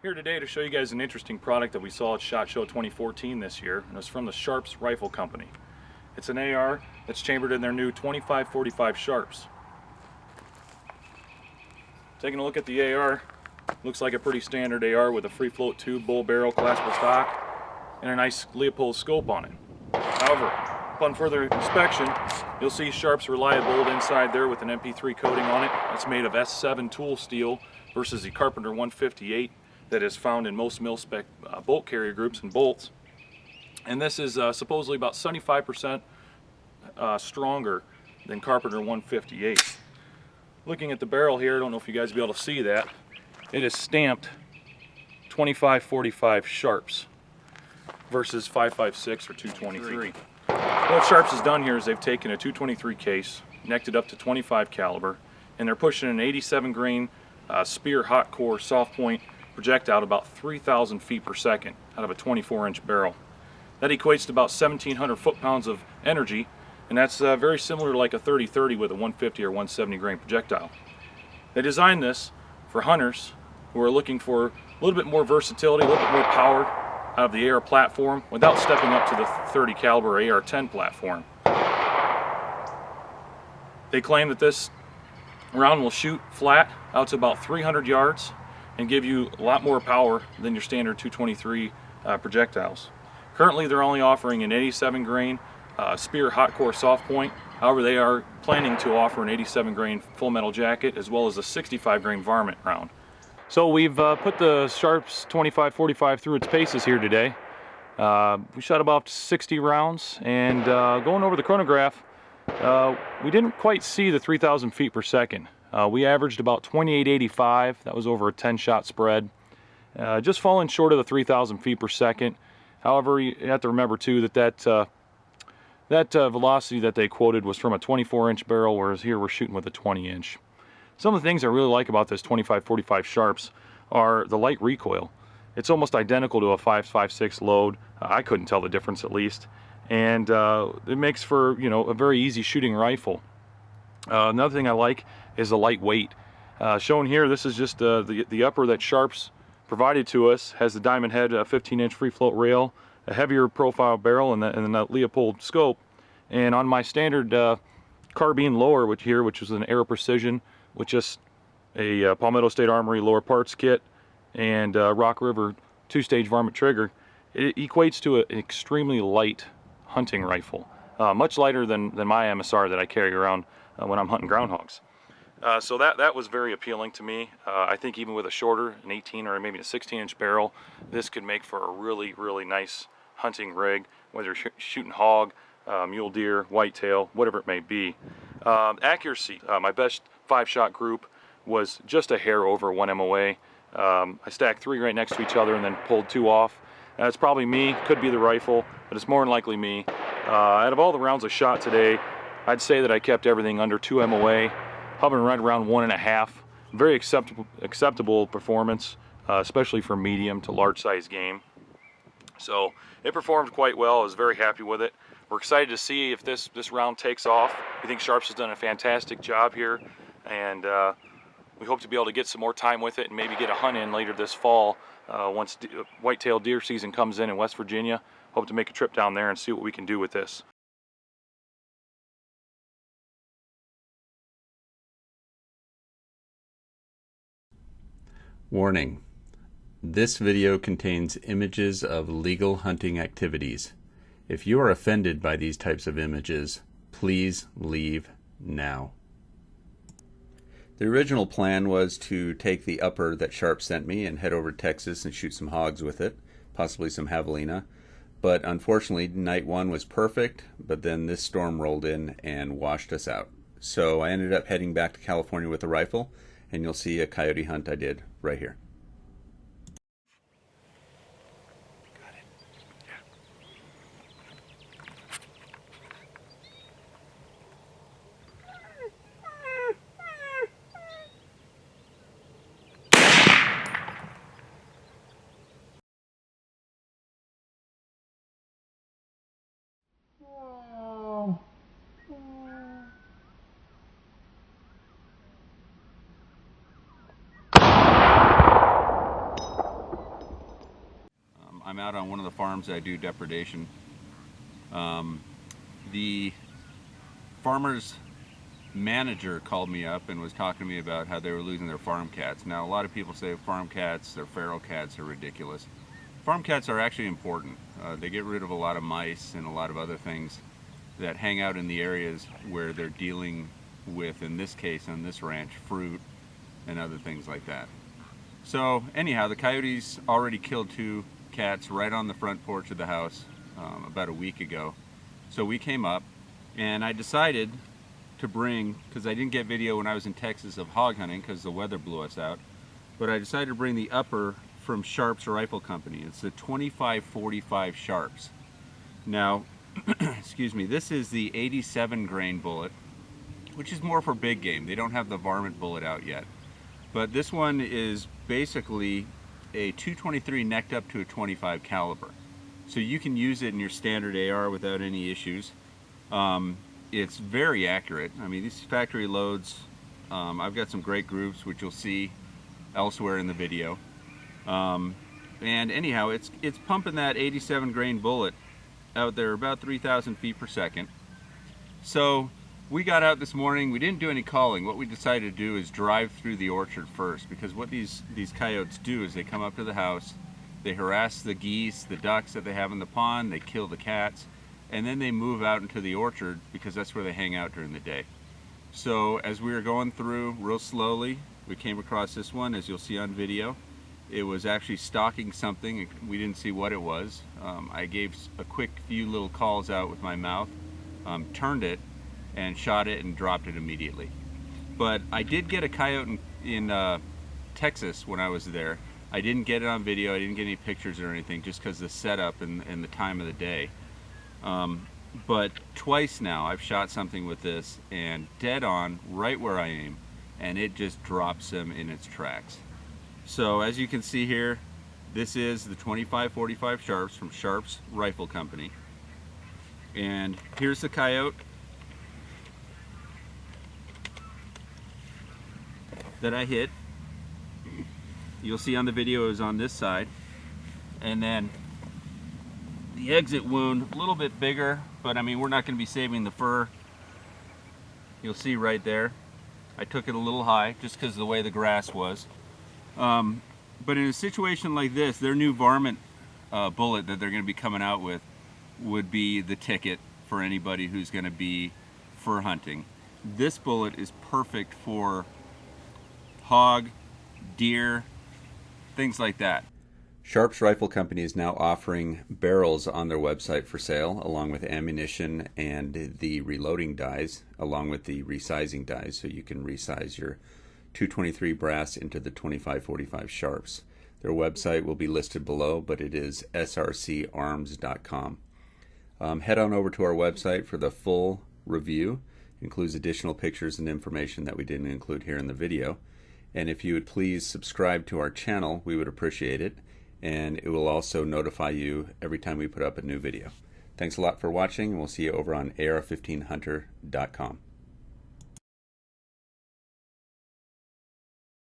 Here today to show you guys an interesting product that we saw at SHOT Show 2014 this year, and it's from the Sharps Rifle Company. It's an AR that's chambered in their new 25-45 Sharps. Taking a look at the AR, looks like a pretty standard AR with a free float tube, bull barrel, collapsible stock, and a nice Leopold scope on it. However, upon further inspection, you'll see Sharps Reliabolt inside there with an MP3 coating on it. It's made of S7 tool steel versus the Carpenter 158 that is found in most mil-spec bolt carrier groups and bolts. And this is supposedly about 75% stronger than Carpenter 158. Looking at the barrel here, I don't know if you guys will be able to see that. It is stamped 25-45 Sharps versus 5.56 or 223. What Sharps has done here is they've taken a 223 case, necked it up to 25 caliber, and they're pushing an 87 grain Spear hot core soft point projectile about 3,000 feet per second out of a 24-inch barrel. That equates to about 1,700 foot-pounds of energy, and that's very similar to like a 30-30 with a 150 or 170 grain projectile. They designed this for hunters who are looking for a little bit more versatility, a little bit more power out of the AR platform without stepping up to the 30 caliber AR10 platform. They claim that this round will shoot flat out to about 300 yards and give you a lot more power than your standard 223 projectiles. Currently they're only offering an 87 grain Spear hot core soft point. However, they are planning to offer an 87 grain full metal jacket as well as a 65 grain varmint round. So we've put the Sharps 25-45 through its paces here today. We shot about 60 rounds, and going over the chronograph, we didn't quite see the 3,000 feet per second. We averaged about 28.85. That was over a 10-shot spread. Just falling short of the 3,000 feet per second. However, you have to remember too that velocity that they quoted was from a 24-inch barrel, whereas here we're shooting with a 20-inch. Some of the things I really like about this 25-45 Sharps are the light recoil. It's almost identical to a 5.56 load. I couldn't tell the difference at least, and it makes for, you know, a very easy shooting rifle. Another thing I like is the lightweight. Shown here, this is just the upper that Sharps provided to us. Has the diamond head 15-inch free float rail, a heavier profile barrel, and that Leopold scope. And on my standard carbine lower, which is an AERO Precision with just a Palmetto State Armory lower parts kit and Rock River 2-stage varmint trigger, it equates to an extremely light hunting rifle, much lighter than my MSR that I carry around when I'm hunting groundhogs. So that was very appealing to me. I think even with a shorter, an 18 or maybe a 16-inch barrel, this could make for a really, really nice hunting rig, whether you're shooting hog, mule deer, whitetail, whatever it may be. Accuracy, my best 5-shot group was just a hair over 1 MOA. I stacked 3 right next to each other and then pulled 2 off. It's probably me, could be the rifle, but it's more than likely me. Out of all the rounds I shot today, I'd say that I kept everything under 2 MOA, hovering right around 1.5. Very acceptable performance, especially for medium to large size game. So it performed quite well. I was very happy with it. We're excited to see if this round takes off. We think Sharps has done a fantastic job here, and we hope to be able to get some more time with it and maybe get a hunt in later this fall once whitetail deer season comes in West Virginia. Hope to make a trip down there and see what we can do with this. Warning: this video contains images of legal hunting activities. If you are offended by these types of images, please leave now. The original plan was to take the upper that Sharp sent me and head over to Texas and shoot some hogs with it, possibly some javelina. But unfortunately, night 1 was perfect, but then this storm rolled in and washed us out. So I ended up heading back to California with a rifle, and you'll see a coyote hunt I did right here. I'm out on one of the farms that I do depredation. The farmer's manager called me up and was talking to me about how they were losing their farm cats. Now, a lot of people say farm cats, their feral cats, are ridiculous. Farm cats are actually important. They get rid of a lot of mice and a lot of other things that hang out in the areas where they're dealing with, in this case on this ranch, fruit and other things like that. So anyhow, the coyotes already killed 2 cats right on the front porch of the house about a week ago. So we came up and I decided to bring, because I didn't get video when I was in Texas of hog hunting because the weather blew us out, but I decided to bring the upper from Sharps Rifle Company. It's the 25-45 Sharps. Now, excuse me, this is the 87 grain bullet, which is more for big game. They don't have the varmint bullet out yet. But this one is basically a 223 necked up to a 25 caliber. So you can use it in your standard AR without any issues. It's very accurate. I mean, these factory loads, I've got some great groups which you'll see elsewhere in the video. And anyhow, it's pumping that 87 grain bullet out there about 3,000 feet per second. So we got out this morning. We didn't do any calling. What we decided to do is drive through the orchard first, because what these coyotes do is they come up to the house, they harass the geese, the ducks that they have in the pond, they kill the cats, and then they move out into the orchard because that's where they hang out during the day. So as we were going through real slowly, we came across this one, as you'll see on video. It was actually stalking something. We didn't see what it was. I gave a quick few little calls out with my mouth, turned it, and shot it and dropped it immediately. But I did get a coyote in Texas when I was there. I didn't get it on video, I didn't get any pictures or anything, just because the setup and the time of the day. But twice now I've shot something with this, and dead on, right where I aim, and it just drops him in its tracks. So as you can see here, this is the 25-45 Sharps from Sharps Rifle Company. And here's the coyote that I hit. You'll see on the video is on this side. And then the exit wound, a little bit bigger, but I mean, we're not going to be saving the fur. You'll see right there. I took it a little high just because of the way the grass was. But in a situation like this, their new varmint bullet that they're going to be coming out with would be the ticket for anybody who's going to be fur hunting. This bullet is perfect for hog, deer, things like that. Sharps Rifle Company is now offering barrels on their website for sale, along with ammunition and the reloading dies, along with the resizing dies, so you can resize your 223 brass into the 25-45 Sharps. Their website will be listed below, but it is srcarms.com. Head on over to our website for the full review. It includes additional pictures and information that we didn't include here in the video. And if you would please subscribe to our channel, we would appreciate it. And it will also notify you every time we put up a new video. Thanks a lot for watching, and we'll see you over on AR15Hunter.com.